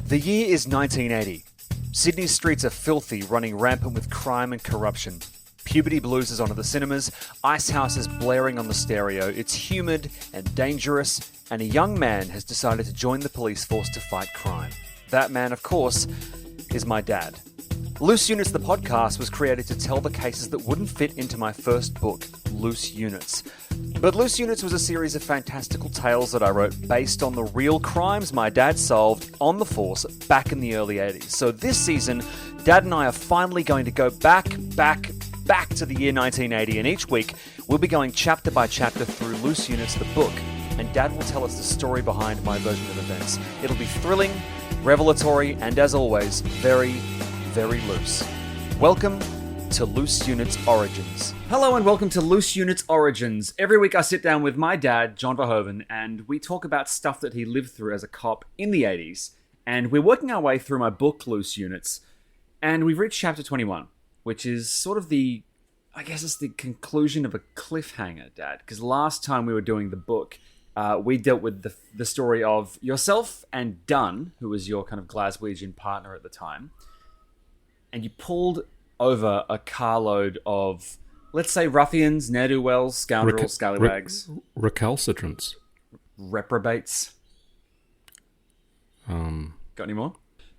The year is 1980. Sydney's streets are filthy, running rampant with crime and corruption. Puberty blues is onto the cinemas, Icehouse is blaring on the stereo, it's humid and dangerous, and a young man has decided to join the police force to fight crime. That man, of course, is my dad. Loose Units, the podcast, was created to tell the cases that wouldn't fit into my first book, Loose Units. But Loose Units was a series of fantastical tales that I wrote based on the real crimes my dad solved on the force back in the early 80s. So this season, Dad and I are finally going to go back to the year 1980, and each week we'll be going chapter by chapter through Loose Units, the book, and Dad will tell us the story behind my version of events. It'll be thrilling, revelatory, and as always, very, very loose. Welcome to Loose Units Origins. Hello and welcome to Loose Units Origins. Every week I sit down with my dad, John Verhoeven, and we talk about stuff that he lived through as a cop in the 80s. And we're working our way through my book, Loose Units, and we've reached chapter 21, which is sort of the conclusion of a cliffhanger, Dad. Because last time we were doing the book, we dealt with the story of yourself and Dunn, who was your kind of Glaswegian partner at the time. And you pulled over a carload of, let's say, ruffians, ne'er-do-wells, scoundrels, scallywags. Recalcitrants. Reprobates. Got any more?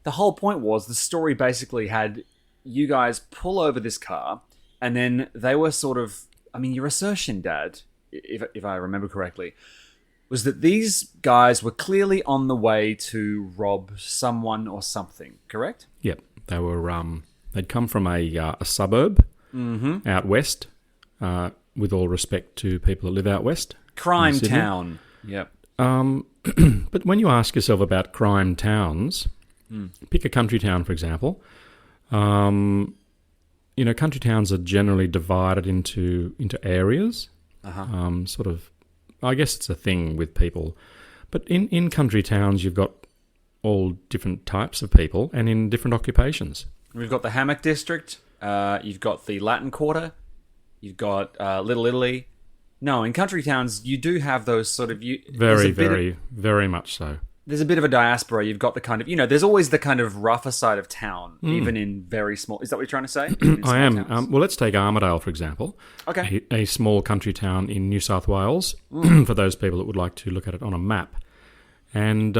The whole point was the story basically had you guys pull over this car, and then they were sort of, your assertion, Dad, if I remember correctly, was that these guys were clearly on the way to rob someone or something, correct? Yep. They were, they'd come from a suburb out west, with all respect to people that live out west. Crime town. Yep. But when you ask yourself about crime towns, pick a country town, for example. Country towns are generally divided into areas. Sort of, I guess it's a thing with people. But in country towns, you've got all different types of people and in different occupations. We've got the Hammock District. You've got the Latin Quarter. You've got Little Italy. No, in country towns, you do have those sort of... Very much so. There's a bit of a diaspora. You've got the kind of... there's always the kind of rougher side of town, even in very small... Is that what you're trying to say? I am. Well, let's take Armidale, for example. Okay. A small country town in New South Wales, for those people that would like to look at it on a map. And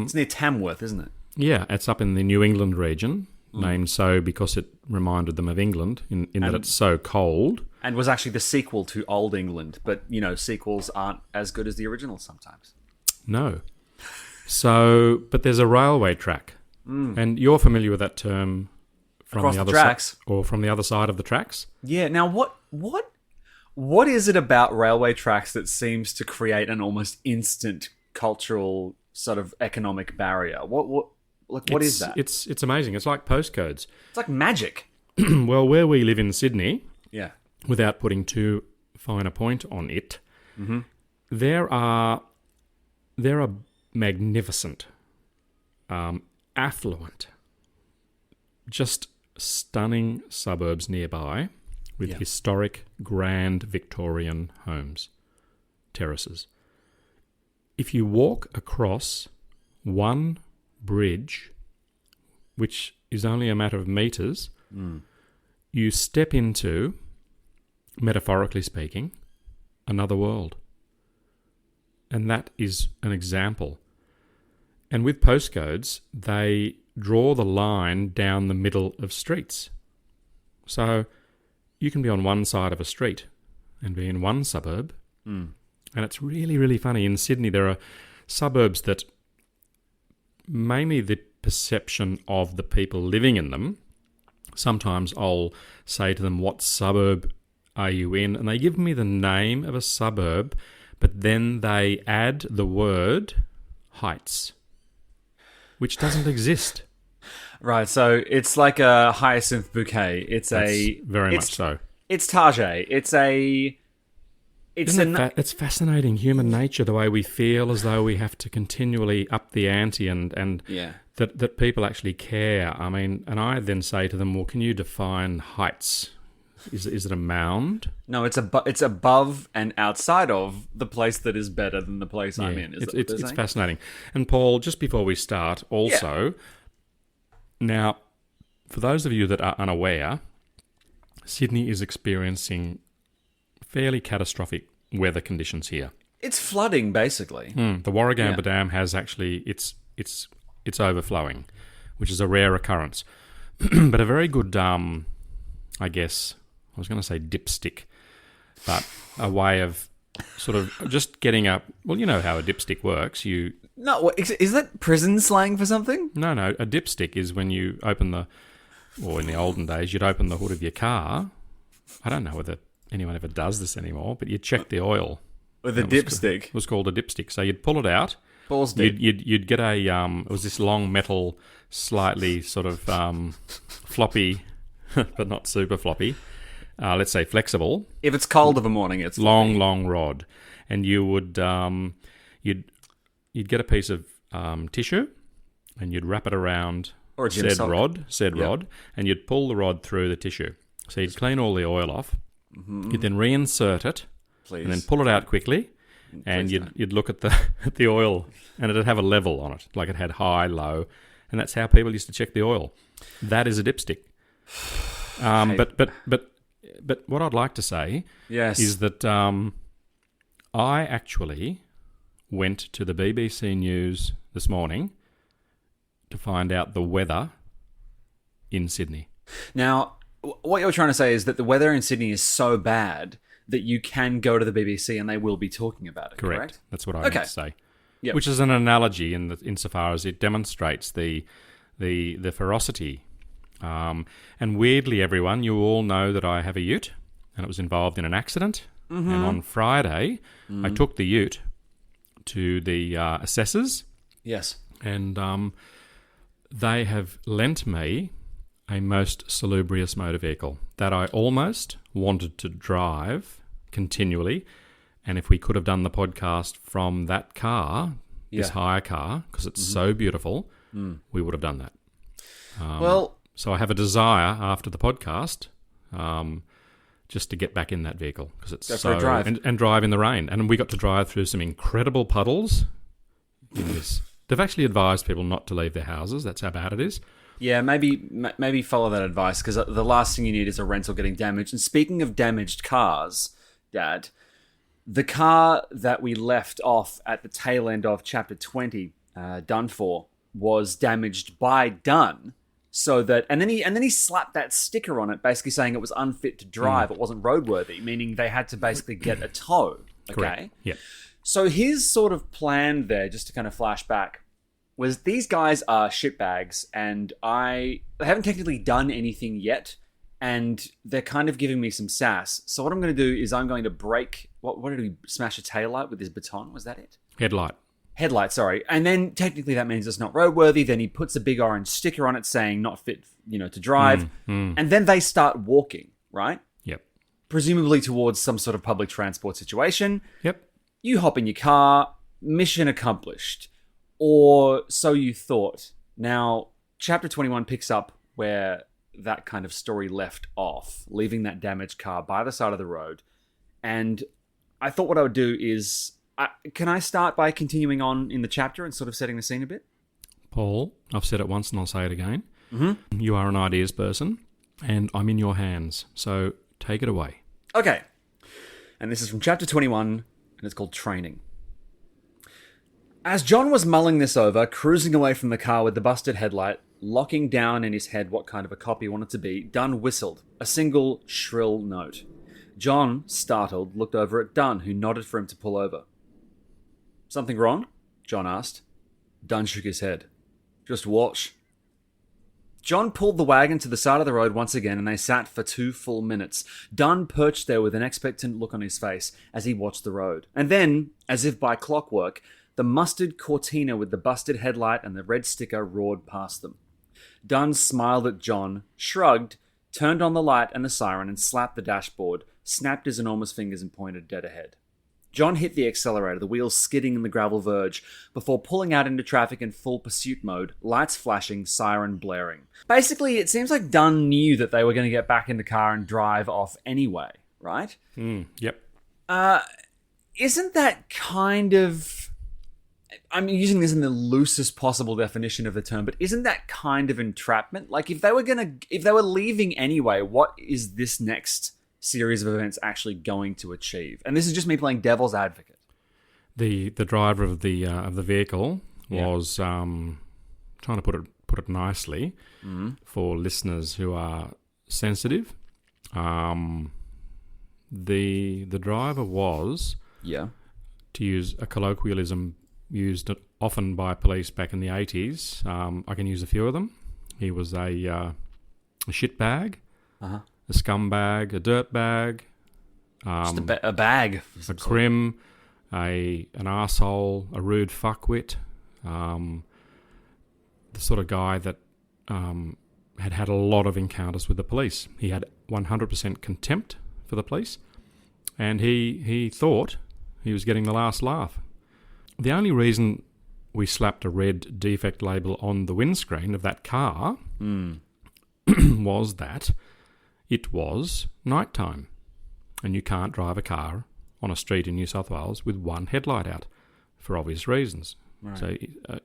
it's near Tamworth, isn't it? Yeah, it's up in the New England region, named so because it reminded them of England in that it's so cold. And was actually the sequel to Old England. But, sequels aren't as good as the originals sometimes. No. So, but there's a railway track. And you're familiar with that term from across the other tracks. Or from the other side of the tracks? Yeah. Now, what is it about railway tracks that seems to create an almost instant cultural sort of economic barrier? What is that? It's amazing. It's like postcodes. It's like magic. Well, where we live in Sydney, yeah, without putting too fine a point on it, there are magnificent, affluent, just stunning suburbs nearby with historic, grand Victorian homes, terraces. If you walk across one bridge, which is only a matter of meters, you step into, metaphorically speaking, another world. And that is an example. And with postcodes, they draw the line down the middle of streets. So you can be on one side of a street and be in one suburb. And it's really, really funny. In Sydney, there are suburbs that mainly the perception of the people living in them. Sometimes I'll say to them, what suburb are you in? And they give me the name of a suburb, but then they add the word Heights, which doesn't exist. Right, so it's like a hyacinth bouquet. It's very much so. It's Tajay. It's fascinating human nature, the way we feel as though we have to continually up the ante and that people actually care. And I then say to them, well, can you define heights Is it a mound? No, it's above and outside of the place that is better than the place I'm in. It's fascinating. And Paul, just before we start, also, now, for those of you that are unaware, Sydney is experiencing fairly catastrophic weather conditions here. It's flooding, basically. The Warragamba Dam has actually it's overflowing, which is a rare occurrence, but a very good, I guess I was going to say dipstick, but a way of sort of just getting up. Well, you know how a dipstick works. No, is that prison slang for something? No, a dipstick is when you open or in the olden days, you'd open the hood of your car. I don't know whether anyone ever does this anymore, but you check the oil. With a dipstick. It was called a dipstick. So you'd pull it out. Balls deep. You'd get a it was this long metal, slightly sort of floppy, but not super floppy. Let's say flexible. If it's cold of a morning, it's long rod, and you would you'd get a piece of tissue, and you'd wrap it around or a said rod, and you'd pull the rod through the tissue. So you'd clean all the oil off. Mm-hmm. You'd then reinsert it, and then pull it out quickly, and you'd look at the oil, and it'd have a level on it, like it had high, low, and that's how people used to check the oil. That is a dipstick. But what I'd like to say is that I actually went to the BBC News this morning to find out the weather in Sydney. Now, what you're trying to say is that the weather in Sydney is so bad that you can go to the BBC and they will be talking about it, correct? That's what I meant to say. Yep. Which is an analogy insofar as it demonstrates the ferocity. And weirdly, everyone, you all know that I have a ute, and it was involved in an accident. Mm-hmm. And on Friday, I took the ute to the assessors. Yes. And they have lent me a most salubrious motor vehicle that I almost wanted to drive continually. And if we could have done the podcast from that car, this hire car, because it's so beautiful, we would have done that. So I have a desire after the podcast just to get back in that vehicle because it's so drive. And drive in the rain. And we got to drive through some incredible puddles in this. They've actually advised people not to leave their houses. That's how bad it is. Yeah, maybe follow that advice because the last thing you need is a rental getting damaged. And speaking of damaged cars, Dad, the car that we left off at the tail end of Chapter 20, Done For, was damaged by Dunn. So that and then he slapped that sticker on it, basically saying it was unfit to drive. It wasn't roadworthy, meaning they had to basically get a tow. Okay. Correct. Yeah. So his sort of plan there, just to kind of flash back, was these guys are shitbags, and they haven't technically done anything yet, and they're kind of giving me some sass. So what I'm going to do is I'm going to break. What did he smash a taillight with his baton? Was that it? Headlight, sorry. And then technically that means it's not roadworthy. Then he puts a big orange sticker on it saying not fit, to drive. And then they start walking, right? Yep. Presumably towards some sort of public transport situation. Yep. You hop in your car, mission accomplished. Or so you thought. Now, Chapter 21 picks up where that kind of story left off, leaving that damaged car by the side of the road. And I thought what I would do is... can I start by continuing on in the chapter and sort of setting the scene a bit? Paul, I've said it once and I'll say it again. Mm-hmm. You are an ideas person, and I'm in your hands. So take it away. Okay. And this is from Chapter 21, and it's called Training. As John was mulling this over, cruising away from the car with the busted headlight, locking down in his head what kind of a cop he wanted to be, Dunn whistled, a single shrill note. John, startled, looked over at Dunn, who nodded for him to pull over. Something wrong? John asked. Dunn shook his head. Just watch. John pulled the wagon to the side of the road once again, and they sat for 2 full minutes. Dunn perched there with an expectant look on his face as he watched the road. And then, as if by clockwork, the mustard Cortina with the busted headlight and the red sticker roared past them. Dunn smiled at John, shrugged, turned on the light and the siren and slapped the dashboard, snapped his enormous fingers and pointed dead ahead. John hit the accelerator, the wheels skidding in the gravel verge, before pulling out into traffic in full pursuit mode, lights flashing, siren blaring. Basically, it seems like Dunn knew that they were going to get back in the car and drive off anyway, right? Yep. Isn't that kind of... I'm using this in the loosest possible definition of the term, but isn't that kind of entrapment? Like, if they were leaving anyway, what is this next series of events actually going to achieve? And this is just me playing devil's advocate. The driver of the vehicle was trying to put it nicely for listeners who are sensitive. The driver was, to use a colloquialism used often by police back in the 80s. I can use a few of them. He was a shitbag, a scumbag, a dirtbag, just a bag, a crim, an arsehole, a rude fuckwit, the sort of guy that had a lot of encounters with the police. He had 100% contempt for the police, and he thought he was getting the last laugh. The only reason we slapped a red defect label on the windscreen of that car was that it was nighttime, and you can't drive a car on a street in New South Wales with one headlight out for obvious reasons. Right. So,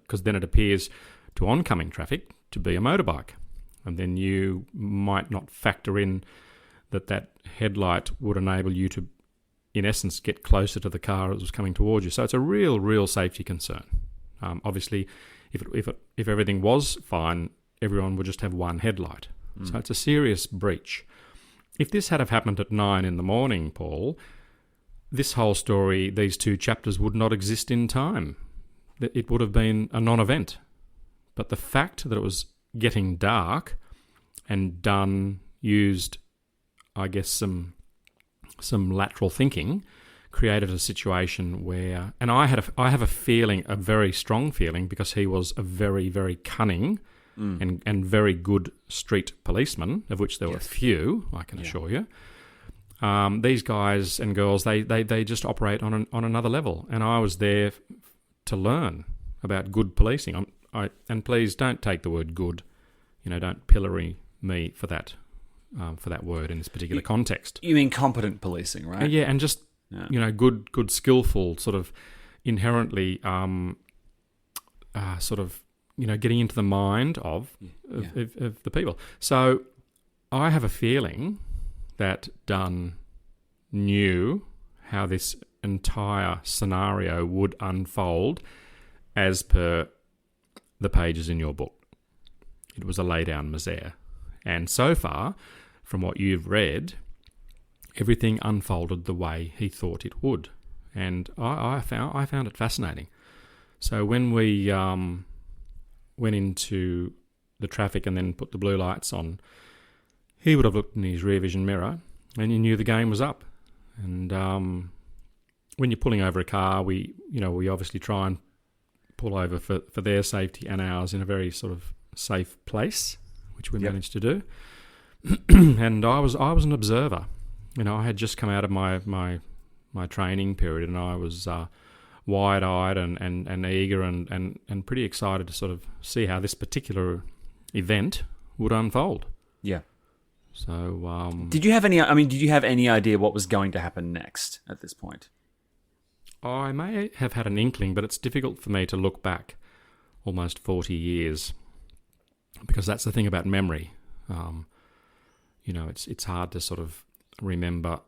because then it appears to oncoming traffic to be a motorbike, and then you might not factor in that headlight would enable you to, in essence, get closer to the car as was coming towards you. So it's a real safety concern. Obviously, if everything was fine, everyone would just have one headlight. So it's a serious breach. If this had have happened at 9 a.m, Paul, this whole story, these 2 chapters, would not exist in time. It would have been a non-event. But the fact that it was getting dark and Dunn used, I guess, some lateral thinking, created a situation where, and I have a feeling, a very strong feeling, because he was a very cunning and very good street policeman, of which there were few, I can assure you. These guys and girls, they just operate on another level, and I was there to learn about good policing. And please don't take the word good, don't pillory me for that word in this particular context. You mean competent policing, right? Yeah, and just good, skillful, sort of inherently, sort of getting into the mind of the people. So I have a feeling that Dunn knew how this entire scenario would unfold as per the pages in your book. It was a lay-down misere. And so far, from what you've read, everything unfolded the way he thought it would. And I found it fascinating. So when we went into the traffic and then put the blue lights on, he would have looked in his rear vision mirror and you knew the game was up. And when you're pulling over a car, we obviously try and pull over for their safety and ours in a very sort of safe place, which we managed to do. And I was an observer. I had just come out of my training period, and I was wide-eyed and eager and pretty excited to sort of see how this particular event would unfold. Yeah. So, did you have any idea what was going to happen next at this point? I may have had an inkling, but it's difficult for me to look back almost 40 years, because that's the thing about memory. It's hard to sort of remember,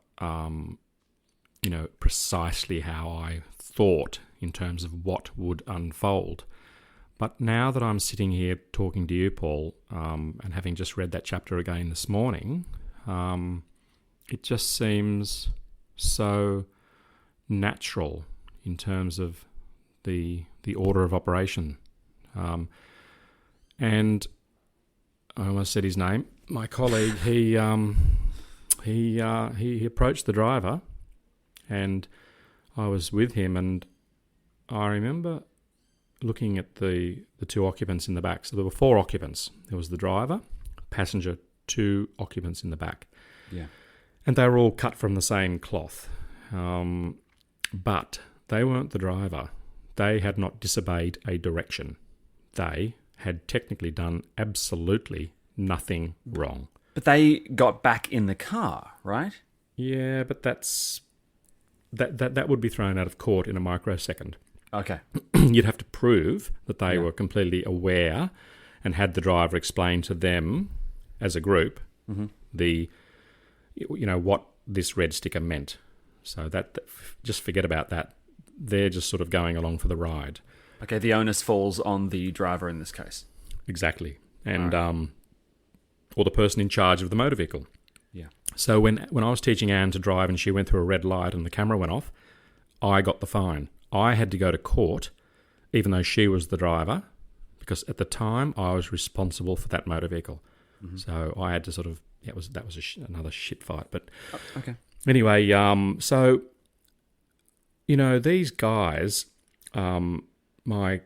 precisely how I thought in terms of what would unfold. But now that I'm sitting here talking to you, Paul, and having just read that chapter again this morning, it just seems so natural in terms of the order of operation. And I almost said his name. My colleague, he approached the driver, and I was with him, and I remember looking at the 2 occupants in the back. So there were 4 occupants. There was the driver, passenger, 2 occupants in the back. Yeah. And they were all cut from the same cloth. But they weren't the driver. They had not disobeyed a direction. They had technically done absolutely nothing wrong. But they got back in the car, right? Yeah, but that would be thrown out of court in a microsecond. Okay. You'd have to prove that they were completely aware and had the driver explain to them as a group what this red sticker meant. So that just forget about that. They're just sort of going along for the ride. Okay, the onus falls on the driver in this case. Exactly. And or the person in charge of the motor vehicle. Yeah. So when I was teaching Anne to drive and she went through a red light and the camera went off, I got the fine. I had to go to court, even though she was the driver, because at the time I was responsible for that motor vehicle. Mm-hmm. So I had to sort of that was another shit fight. But okay. Anyway, so these guys, my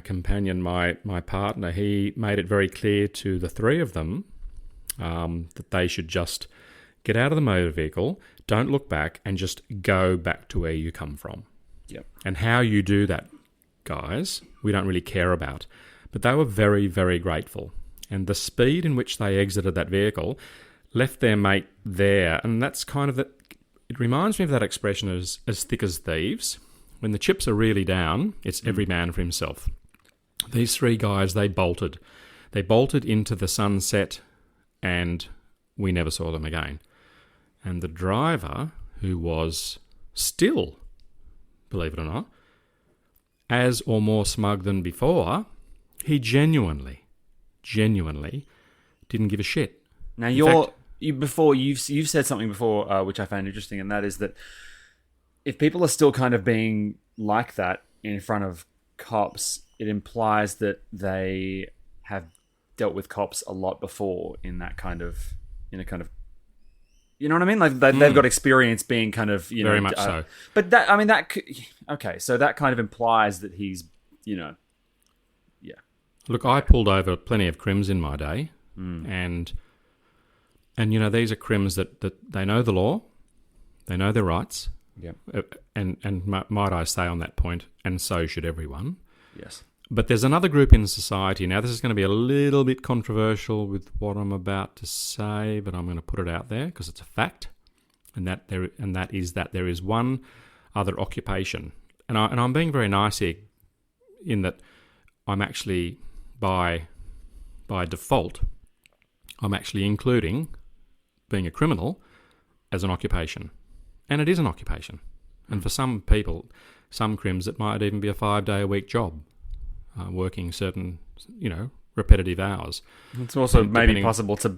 companion, my partner, he made it very clear to the three of them that they should just get out of the motor vehicle, don't look back, and just go back to where you come from. Yep. And how you do that, guys, we don't really care about. But they were very, very grateful. And the speed in which they exited that vehicle left their mate there. And that's kind of it reminds me of that expression as thick as thieves. When the chips are really down, it's every man for himself. These three guys, they bolted. They bolted into the sunset, and we never saw them again. And the driver, who was still, believe it or not, as or more smug than before, he genuinely didn't give a shit. Now you've said something before, which I found interesting, and that is that if people are still kind of being like that in front of cops, it implies that they have dealt with cops a lot before in that kind of, you know what I mean? Like they've got experience being kind of, very much so. But so that kind of implies that he's, yeah. Look, I pulled over plenty of crims in my day, and these are crims that they know the law, they know their rights, and might I say on that point, and so should everyone. Yes. But there's another group in society. Now, this is going to be a little bit controversial with what I'm about to say, but I'm going to put it out there because it's a fact, and that is that there is one other occupation, and I'm being very nice here, in that I'm actually by default, I'm actually including being a criminal as an occupation, and it is an occupation, and for some people, some crims, it might even be a 5-day-a-week job. Working certain, repetitive hours. It's also maybe possible to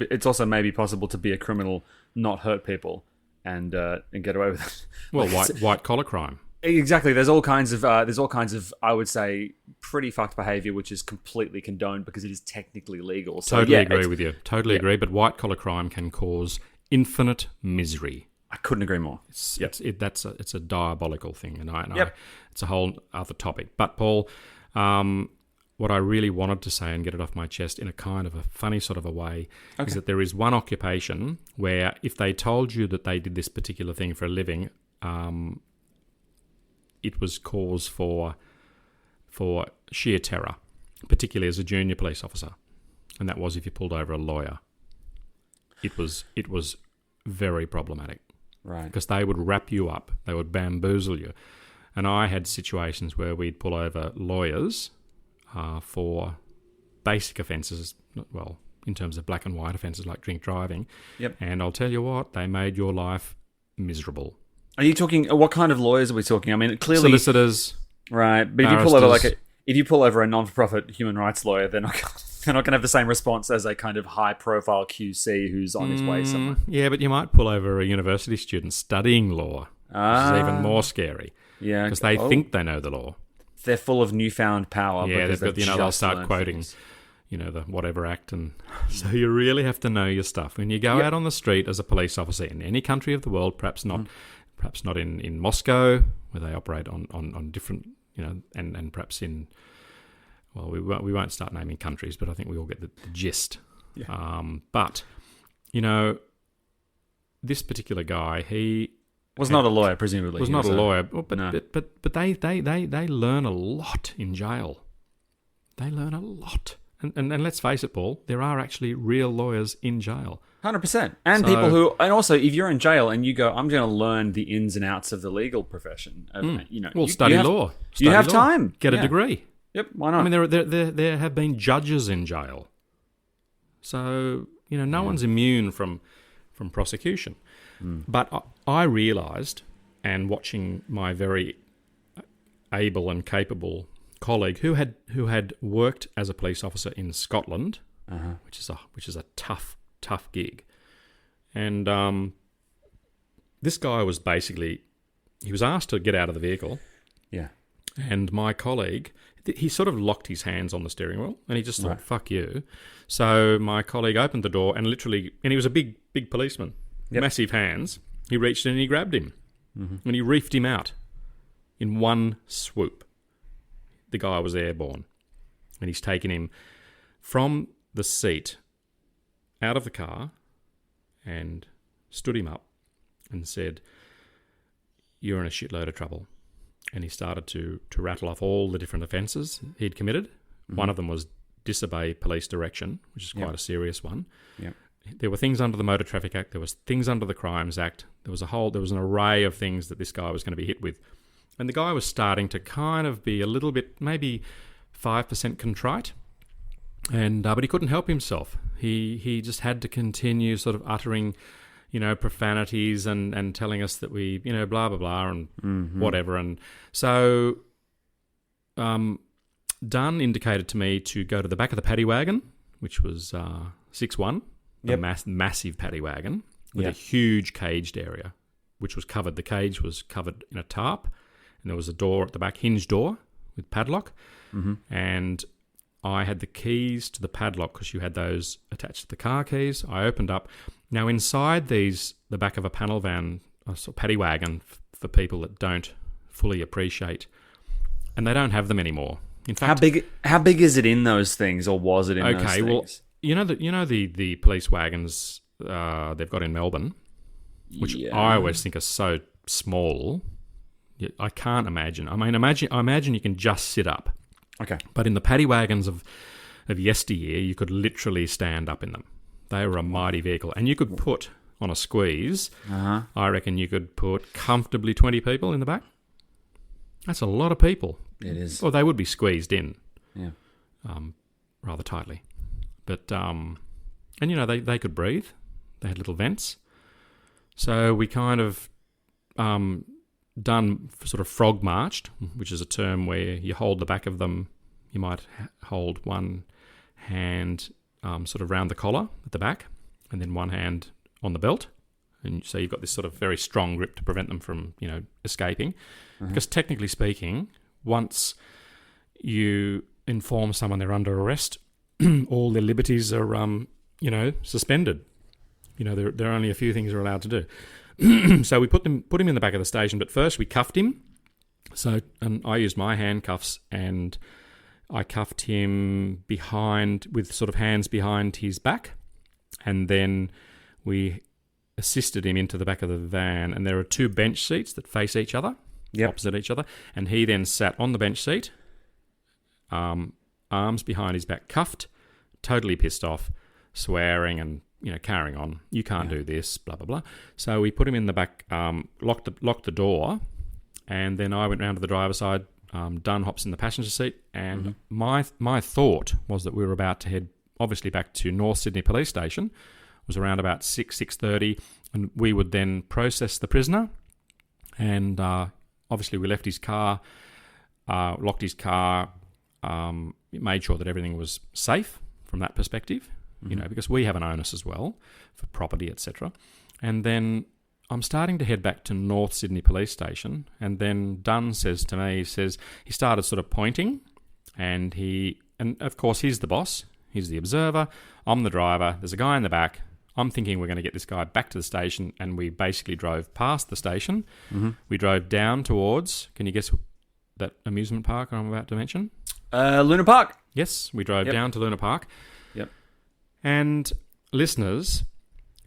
be a criminal, not hurt people, and get away with it. Well, white collar crime. Exactly. There's all kinds of I would say pretty fucked behaviour which is completely condoned because it is technically legal. So, totally agree with you. Totally agree. But white collar crime can cause infinite misery. I couldn't agree more. It's a diabolical thing, and it's a whole other topic. But Paul. What I really wanted to say and get it off my chest in a kind of a funny sort of a way is that there is one occupation where if they told you that they did this particular thing for a living, it was cause for sheer terror, particularly as a junior police officer, and that was if you pulled over a lawyer. It was very problematic, right? Because they would wrap you up, they would bamboozle you. And I had situations where we'd pull over lawyers for basic offences, well, in terms of black and white offences like drink driving. Yep. And I'll tell you what, they made your life miserable. Are you talking, what kind of lawyers are we talking? I mean, clearly... Solicitors. Right, but if you pull over a non-for-profit human rights lawyer, they're not going to have the same response as a kind of high-profile QC who's on his way somewhere. Yeah, but you might pull over a university student studying law, which is even more scary. Yeah, because they think they know the law. They're full of newfound power. Yeah, they'll start quoting, the whatever act, and so you really have to know your stuff when you go out on the street as a police officer in any country of the world. Perhaps not in Moscow, where they operate on different, and perhaps in. Well, we won't start naming countries, but I think we all get the gist. Yeah. But this particular guy, he Was not a lawyer, presumably. Was not a lawyer, but No. but they learn a lot in jail. They learn a lot, and let's face it, Paul. There are actually real lawyers in jail. 100%. And people who, and also if you're in jail and you go, I'm going to learn the ins and outs of the legal profession. Study law. You have law. time. Get a degree. Yep. Why not? I mean, there have been judges in jail, so no one's immune from prosecution. But I realised, and watching my very able and capable colleague who had worked as a police officer in Scotland, which is a tough gig, and this guy was basically, he was asked to get out of the vehicle. Yeah. And my colleague, he sort of locked his hands on the steering wheel, and he just thought, "Fuck you." So my colleague opened the door and literally, and he was a big policeman, massive hands. He reached in and he grabbed him, and he reefed him out in one swoop. The guy was airborne, and he's taken him from the seat out of the car and stood him up and said, "You're in a shitload of trouble." And he started to rattle off all the different offences he'd committed. One of them was disobey police direction, which is quite a serious one. Yep. There were things under the Motor Traffic Act. There was things under the Crimes Act. There was an array of things that this guy was going to be hit with. And the guy was starting to kind of be a little bit, maybe 5% contrite. And but he couldn't help himself. He just had to continue sort of uttering, profanities and telling us that we, blah, blah, blah, and whatever. And so Dunn indicated to me to go to the back of the paddy wagon, which was 6-1, a massive paddy wagon with a huge caged area, which was covered. The cage was covered in a tarp, and there was a door at the back, hinge door with padlock. And I had the keys to the padlock because you had those attached to the car keys. I opened up. Now, inside the back of a panel van, a sort of paddy wagon for people that don't fully appreciate, and they don't have them anymore. In fact, how big is it in those things, or was it in those things? Okay, well, the police wagons they've got in Melbourne, which I always think are so small. I can't imagine. I imagine you can just sit up. Okay. But in the paddy wagons of yesteryear, you could literally stand up in them. They were a mighty vehicle. And you could put, on a squeeze, I reckon you could put comfortably 20 people in the back. That's a lot of people. It is. Well, they would be squeezed in. Yeah. Rather tightly. But, and they could breathe. They had little vents. So we kind of done sort of frog marched, which is a term where you hold the back of them. You might hold one hand sort of round the collar at the back, and then one hand on the belt, and so you've got this sort of very strong grip to prevent them from escaping. Because technically speaking, once you inform someone they're under arrest, all their liberties are suspended. There are only a few things they're allowed to do. So we put him in the back of the station, but first we cuffed him. And I used my handcuffs, and I cuffed him behind with sort of hands behind his back, and then we assisted him into the back of the van. And there are two bench seats that face each other, opposite each other, and he then sat on the bench seat, arms behind his back, cuffed, totally pissed off, swearing and carrying on. You can't do this, blah, blah, blah. So we put him in the back, locked the door, and then I went round to the driver's side. Dunn hops in the passenger seat, and my thought was that we were about to head, obviously, back to North Sydney Police Station. It was around about 6:30, and we would then process the prisoner. And obviously we left his car, locked his car, made sure that everything was safe from that perspective. Because we have an onus as well for property, etc. And then I'm starting to head back to North Sydney Police Station, and then Dunn says to me, he started sort of pointing, and of course he's the boss, he's the observer, I'm the driver, there's a guy in the back. I'm thinking we're going to get this guy back to the station, and we basically drove past the station. We drove down towards, can you guess that amusement park I'm about to mention? Luna Park. Yes, we drove down to Luna Park. Yep. And listeners,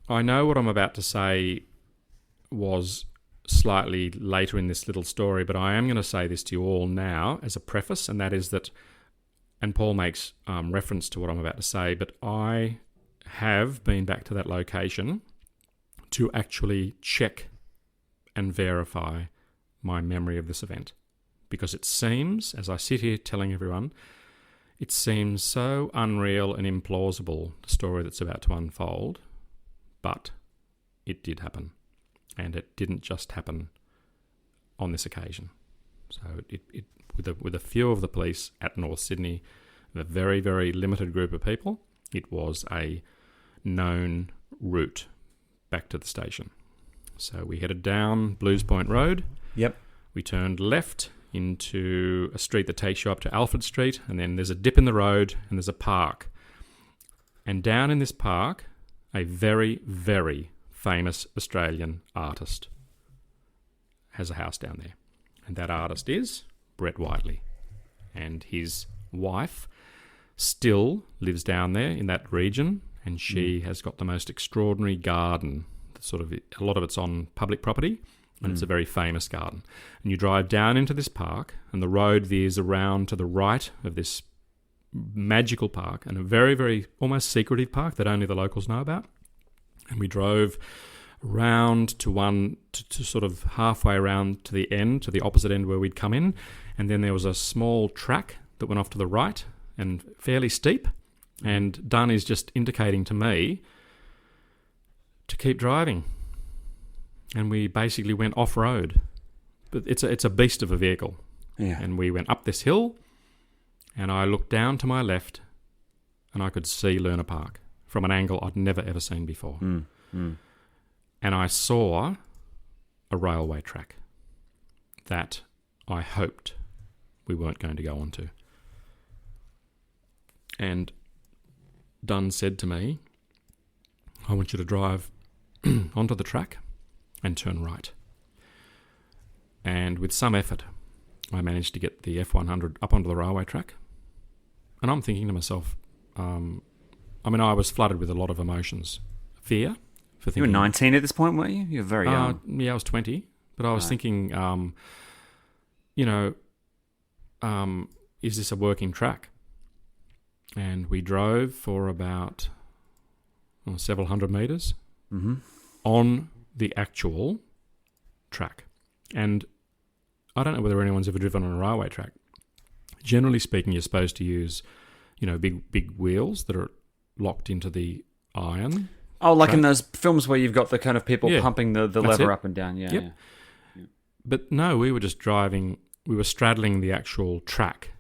I know what I'm about to say was slightly later in this little story, but I am going to say this to you all now as a preface, and that is that, and Paul makes reference to what I'm about to say, but I have been back to that location to actually check and verify my memory of this event. Because it seems, as I sit here telling everyone, it seems so unreal and implausible, the story that's about to unfold, but it did happen. And it didn't just happen on this occasion. So it with a few of the police at North Sydney, a very, very limited group of people, it was a known route back to the station. So we headed down Blues Point Road. Yep. We turned left into a street that takes you up to Alfred Street, and then there's a dip in the road and there's a park. And down in this park, a very, very famous Australian artist has a house down there. And that artist is Brett Whiteley. And his wife still lives down there in that region, and she has got the most extraordinary garden. Sort of, a lot of it's on public property, and it's a very famous garden. And you drive down into this park, and the road veers around to the right of this magical park, and a very, very almost secretive park that only the locals know about. And we drove round to sort of halfway around to the end, to the opposite end where we'd come in, and then there was a small track that went off to the right and fairly steep, and Dunn is just indicating to me to keep driving. And we basically went off-road. But it's a beast of a vehicle. Yeah. And we went up this hill, and I looked down to my left, and I could see Lerner Park from an angle I'd never, ever seen before. And I saw a railway track that I hoped we weren't going to go onto. And Dunn said to me, I want you to drive onto the track and turn right. And with some effort, I managed to get the F100 up onto the railway track. And I'm thinking to myself, I was flooded with a lot of emotions. Fear. For thinking, you were 19 at this point, weren't you? You were very young. Yeah, I was 20. But I was thinking, is this a working track? And we drove for about several hundred metres on the actual track. And I don't know whether anyone's ever driven on a railway track. Generally speaking, you're supposed to use, big wheels that are locked into the iron. Oh, like in those films where you've got the kind of people pumping the lever up and down. Yeah, yep. Yeah. But no, we were just driving. We were straddling the actual track.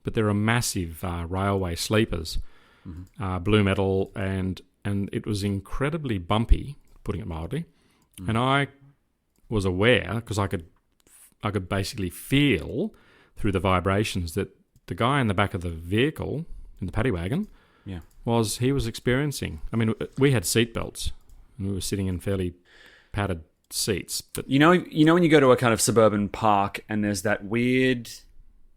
But there are massive railway sleepers, blue metal, and it was incredibly bumpy, putting it mildly. And I was aware, because I could basically feel through the vibrations that the guy in the back of the vehicle, in the paddy wagon, he was experiencing. I mean, we had seatbelts, and we were sitting in fairly padded seats. But you know when you go to a kind of suburban park and there's that weird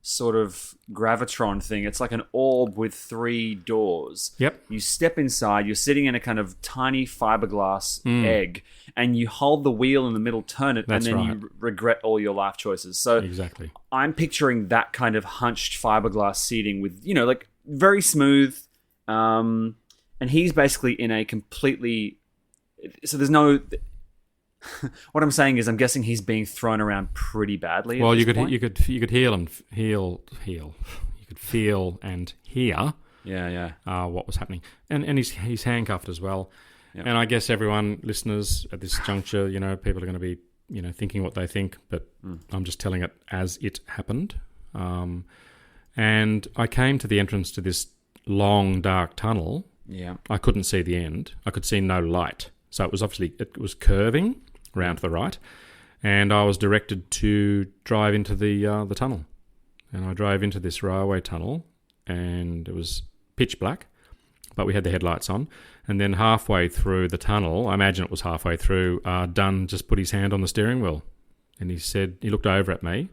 sort of gravitron thing. It's like an orb with 3 doors. Yep. You step inside, you're sitting in a kind of tiny fiberglass egg, and you hold the wheel in the middle, turn it, and then you regret all your life choices. So exactly. I'm picturing that kind of hunched fiberglass seating with, like very smooth, and he's basically in a completely... So there's no... What I'm saying is, I'm guessing he's being thrown around pretty badly. Well, you could heal him, heal. You could feel and hear. What was happening, and he's handcuffed as well. Yep. And I guess everyone, listeners at this juncture, people are going to be, thinking what they think, but I'm just telling it as it happened. And I came to the entrance to this long dark tunnel. Yeah, I couldn't see the end. I could see no light, so it was curving round to the right, and I was directed to drive into the tunnel. And I drove into this railway tunnel, and it was pitch black, but we had the headlights on. And then halfway through the tunnel, I imagine it was halfway through, Dunn just put his hand on the steering wheel, and he looked over at me.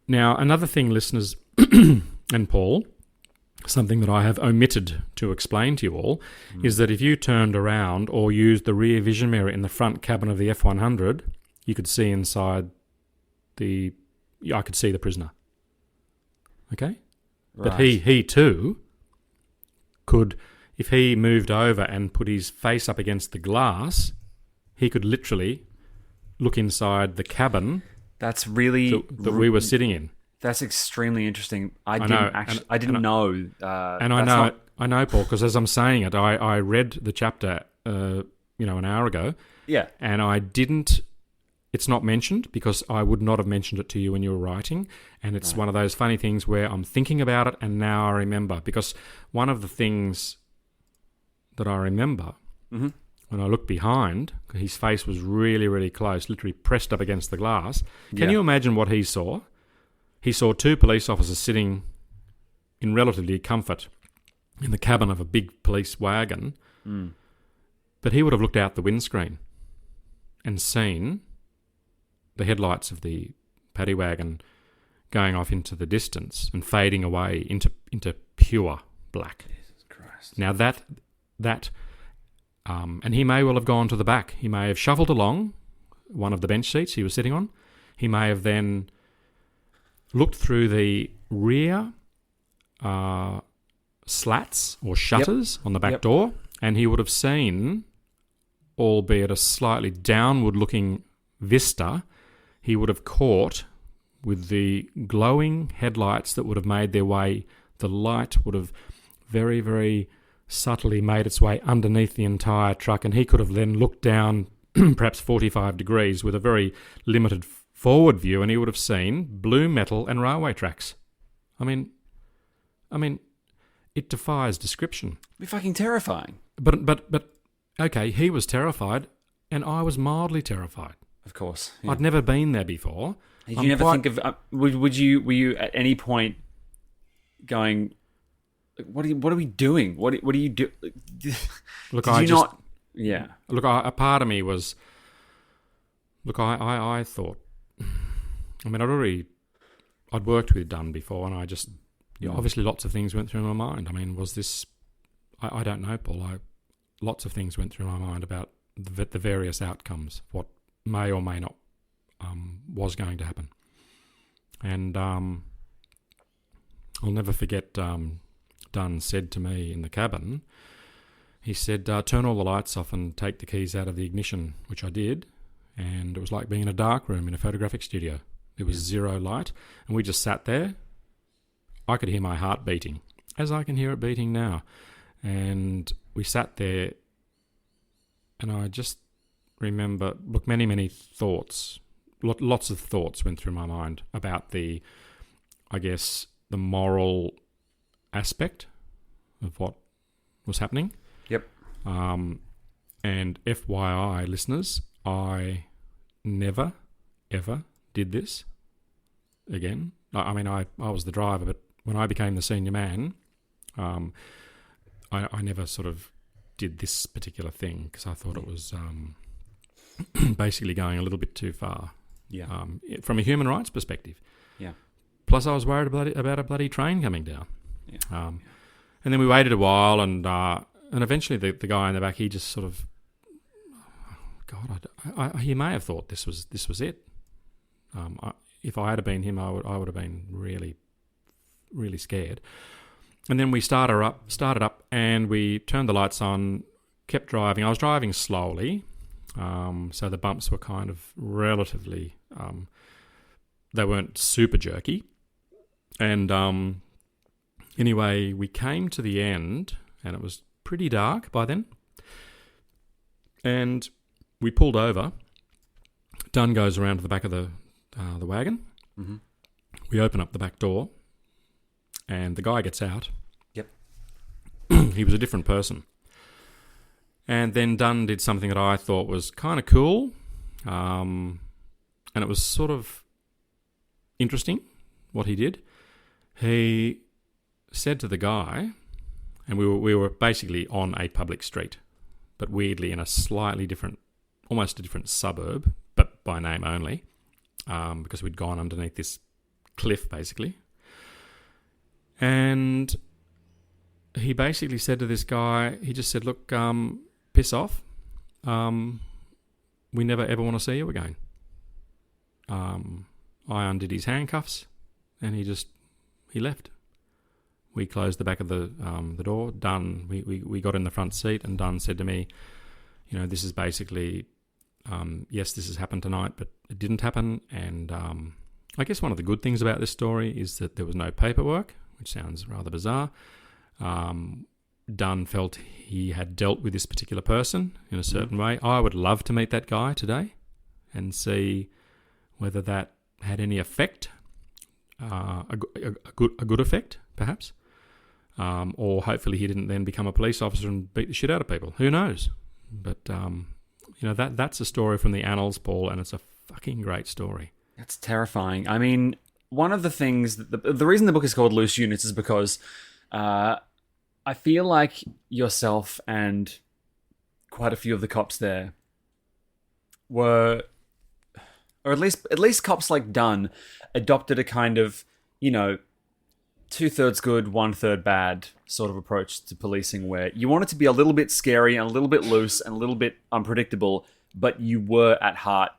Now, another thing, listeners, and Paul, something that I have omitted to explain to you all, is that if you turned around or used the rear vision mirror in the front cabin of the F100 you could see inside I could see the prisoner. Okay? Right. But he too could, if he moved over and put his face up against the glass, he could literally look inside the cabin That's really that we were sitting in. That's extremely interesting. I know, didn't know. And I know, Paul, because as I'm saying it, I read the chapter, an hour ago. Yeah. And I didn't. It's not mentioned because I would not have mentioned it to you when you were writing. And it's one of those funny things where I'm thinking about it and now I remember. Because one of the things that I remember when I looked behind, his face was really, really close, literally pressed up against the glass. Can you imagine what he saw? He saw two police officers sitting in relatively comfort in the cabin of a big police wagon. But he would have looked out the windscreen and seen the headlights of the paddy wagon going off into the distance and fading away into pure black. Jesus Christ. Now that and he may well have gone to the back. He may have shuffled along one of the bench seats he was sitting on. He may have then looked through the rear slats or shutters on the back door, and he would have seen, albeit a slightly downward-looking vista, he would have caught with the glowing headlights that would have made their way, the light would have very, very subtly made its way underneath the entire truck, and he could have then looked down perhaps 45 degrees with a very limited forward view, and he would have seen blue metal and railway tracks. I mean, it defies description. It'd be fucking terrifying. But okay, he was terrified, and I was mildly terrified. Of course. I'd never been there before. Did you never think of? Were you at any point going, what are we doing? What do you do? Look, Yeah. Look, a part of me was. Look, I thought. I mean, I'd worked with Dunn before, and I just, obviously, lots of things went through my mind. I mean, was this? I don't know, Paul. Lots of things went through my mind about the various outcomes, what may or may not was going to happen, and I'll never forget. Dunn said to me in the cabin, he said, turn all the lights off and take the keys out of the ignition, which I did, and it was like being in a dark room in a photographic studio. There was zero light, and we just sat there. I could hear my heart beating, as I can hear it beating now, and we sat there, and I just remember, look, many thoughts, lots of thoughts went through my mind about the moral aspect of what was happening. Yep. And FYI, listeners, I never, ever did this again. I mean, I was the driver, but when I became the senior man, I never sort of did this particular thing because I thought it was basically going a little bit too far. Yeah. From a human rights perspective. Yeah. Plus, I was worried about a bloody train coming down. Yeah. And then we waited a while, and eventually the guy in the back, he just sort of, he may have thought this was it. If I had been him, I would have been really, really scared. And then we started up, and we turned the lights on, kept driving. I was driving slowly, so the bumps were kind of relatively, they weren't super jerky. And anyway, we came to the end, and it was pretty dark by then. And we pulled over. Dunn goes around to the back of the wagon. Mm-hmm. We open up the back door, and the guy gets out. Yep. He was a different person. And then Dunn did something that I thought was kind of cool, and it was sort of interesting what he did. He said to the guy, and we were basically on a public street, but weirdly in a slightly different, almost a different suburb, but by name only, because we'd gone underneath this cliff basically. And he basically said to this guy, he just said, look, piss off. We never ever want to see you again. I undid his handcuffs, and he left. We closed the back of the door. Dunn, we got in the front seat, and Dunn said to me, this is basically, yes, this has happened tonight, but it didn't happen. And I guess one of the good things about this story is that there was no paperwork, which sounds rather bizarre. Dunn felt he had dealt with this particular person in a certain way. I would love to meet that guy today and see whether that had any effect, a good effect, perhaps. Or hopefully he didn't then become a police officer and beat the shit out of people. Who knows? But, that's a story from the annals, Paul, and it's a fucking great story. That's terrifying. I mean, one of the things, the reason the book is called Loose Units is because I feel like yourself and quite a few of the cops there were, or at least cops like Dunn, adopted a kind of, 2/3 good, 1/3 bad sort of approach to policing, where you want it to be a little bit scary and a little bit loose and a little bit unpredictable, but you were at heart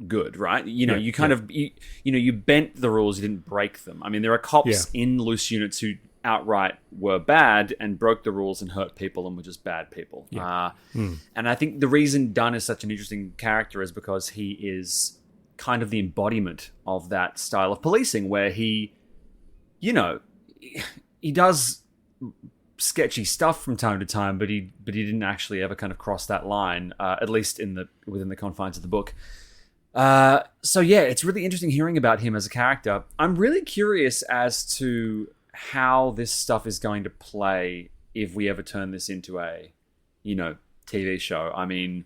good, right? You kind of, you bent the rules, you didn't break them. I mean, there are cops in Loose Units who outright were bad and broke the rules and hurt people and were just bad people. And I think the reason Dunn is such an interesting character is because he is kind of the embodiment of that style of policing, where he does sketchy stuff from time to time, but he didn't actually ever kind of cross that line, at least within the confines of the book. So yeah, it's really interesting hearing about him as a character. I'm really curious as to how this stuff is going to play if we ever turn this into a, TV show. I mean,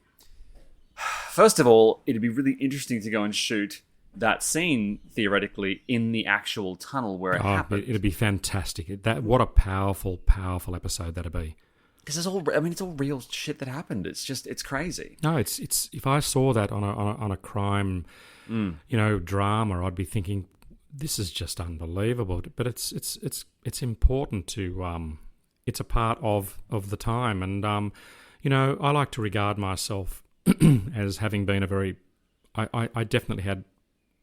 first of all, it'd be really interesting to go and shoot that scene theoretically in the actual tunnel where it happened. It'd be fantastic. What a powerful, powerful episode that'd be. Because it's all real shit that happened. It's crazy. No, it's if I saw that on a crime, drama, I'd be thinking, this is just unbelievable. But it's important to it's a part of the time, and I like to regard myself as having been I definitely had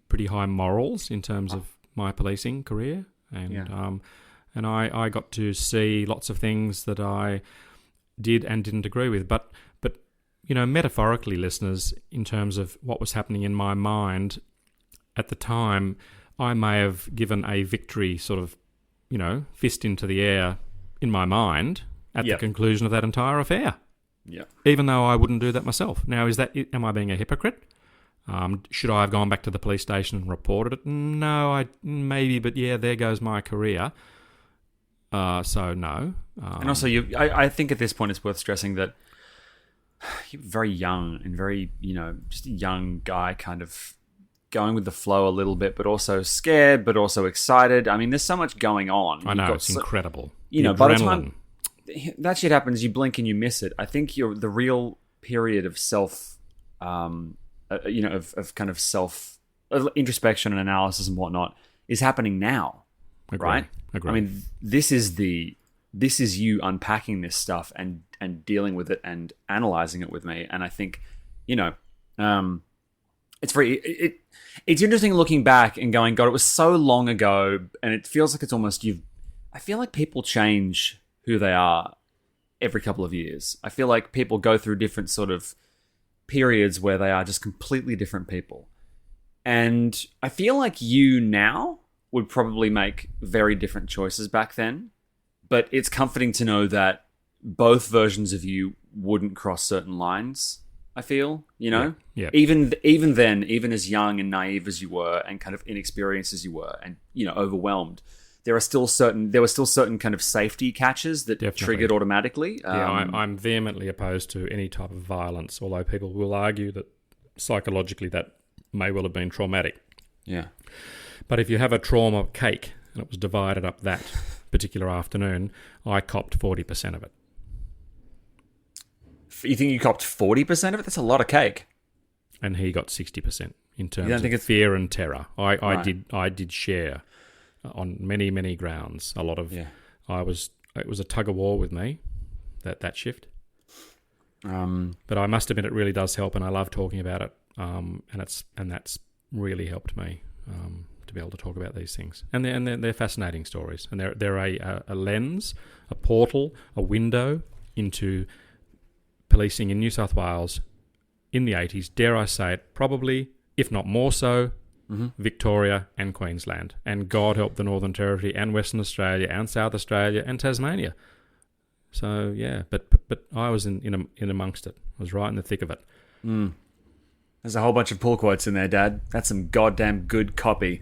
pretty high morals in terms of my policing career, and I got to see lots of things that I did and didn't agree with, but metaphorically, listeners, in terms of what was happening in my mind at the time, I may have given a victory sort of, fist into the air in my mind at the conclusion of that entire affair. Yeah. Even though I wouldn't do that myself. Now, am I being a hypocrite? Should I have gone back to the police station and reported it? No, maybe, but yeah, there goes my career. So no. And also, I think at this point it's worth stressing that you're very young and very, just a young guy, kind of going with the flow a little bit, but also scared, but also excited. I mean, there's so much going on. I know, it's incredible. By the time that shit happens, you blink and you miss it. I think the real period of self, of kind of self introspection and analysis and whatnot is happening now. Right? Agree. I mean, this is you unpacking this stuff and dealing with it and analyzing it with me. And I think, it's interesting looking back and going, God, it was so long ago, and it feels like it's almost I feel like people change who they are every couple of years. I feel like people go through different sort of periods where they are just completely different people. And I feel like you now would probably make very different choices back then, but it's comforting to know that both versions of you wouldn't cross certain lines, I feel, Yeah. Even then, even as young and naive as you were and kind of inexperienced as you were and, overwhelmed, there were still certain kind of safety catches that triggered automatically. I'm vehemently opposed to any type of violence, although people will argue that psychologically that may well have been traumatic. Yeah. But if you have a trauma cake and it was divided up that particular afternoon, I copped 40% of it. You think you copped 40% of it? That's a lot of cake. And he got 60% in terms of fear and terror. I did share on many, many grounds. A lot of it was a tug of war with me that shift. But I must admit, it really does help, and I love talking about it. And that's really helped me to be able to talk about these things. And they're fascinating stories. And they're a lens, a portal, a window into policing in New South Wales in the 80s. Dare I say it, probably, if not more so, Victoria and Queensland. And God help the Northern Territory and Western Australia and South Australia and Tasmania. So, yeah, but I was in amongst it. I was right in the thick of it. There's a whole bunch of pull quotes in there, Dad. That's some goddamn good copy.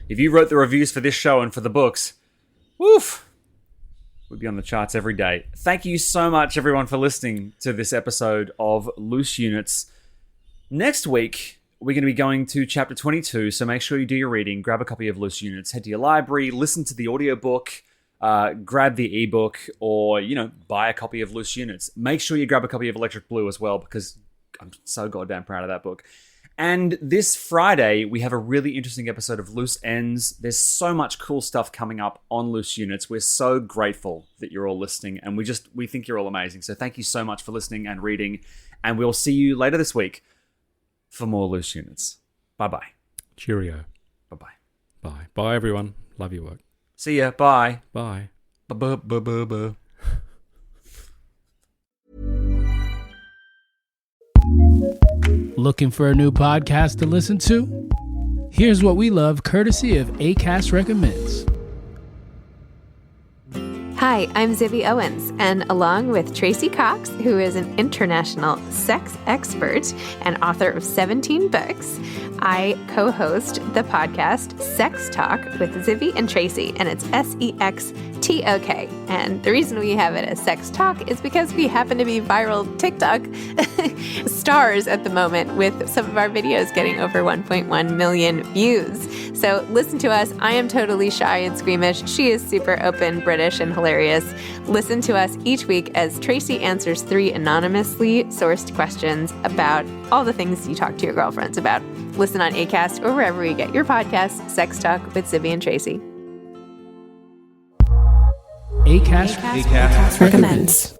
If you wrote the reviews for this show and for the books, woof, we'd be on the charts every day. Thank you so much, everyone, for listening to this episode of Loose Units. Next week, we're going to be going to chapter 22, so make sure you do your reading, grab a copy of Loose Units, head to your library, listen to the audiobook, grab the ebook, or, buy a copy of Loose Units. Make sure you grab a copy of Electric Blue as well, because I'm so goddamn proud of that book. And this Friday, we have a really interesting episode of Loose Ends. There's so much cool stuff coming up on Loose Units. We're so grateful that you're all listening, and we think you're all amazing. So thank you so much for listening and reading, and we'll see you later this week for more Loose Units. Bye-bye. Cheerio. Bye-bye. Bye. Bye, everyone. Love your work. See ya. Bye. Bye. Bye-bye. Looking for a new podcast to listen to? Here's what we love, courtesy of Acast Recommends. Hi, I'm Zibby Owens, and along with Tracy Cox, who is an international sex expert and author of 17 books, I co-host the podcast Sex Talk with Zibby and Tracy, and it's SEXTOK. And the reason we have it as Sex Talk is because we happen to be viral TikTok stars at the moment, with some of our videos getting over 1.1 million views. So listen to us. I am totally shy and squeamish. She is super open, British, and hilarious. Listen to us each week as Tracy answers 3 anonymously sourced questions about all the things you talk to your girlfriends about. Listen on Acast or wherever you get your podcasts. Sex Talk with Zibby and Tracy. Acast recommends.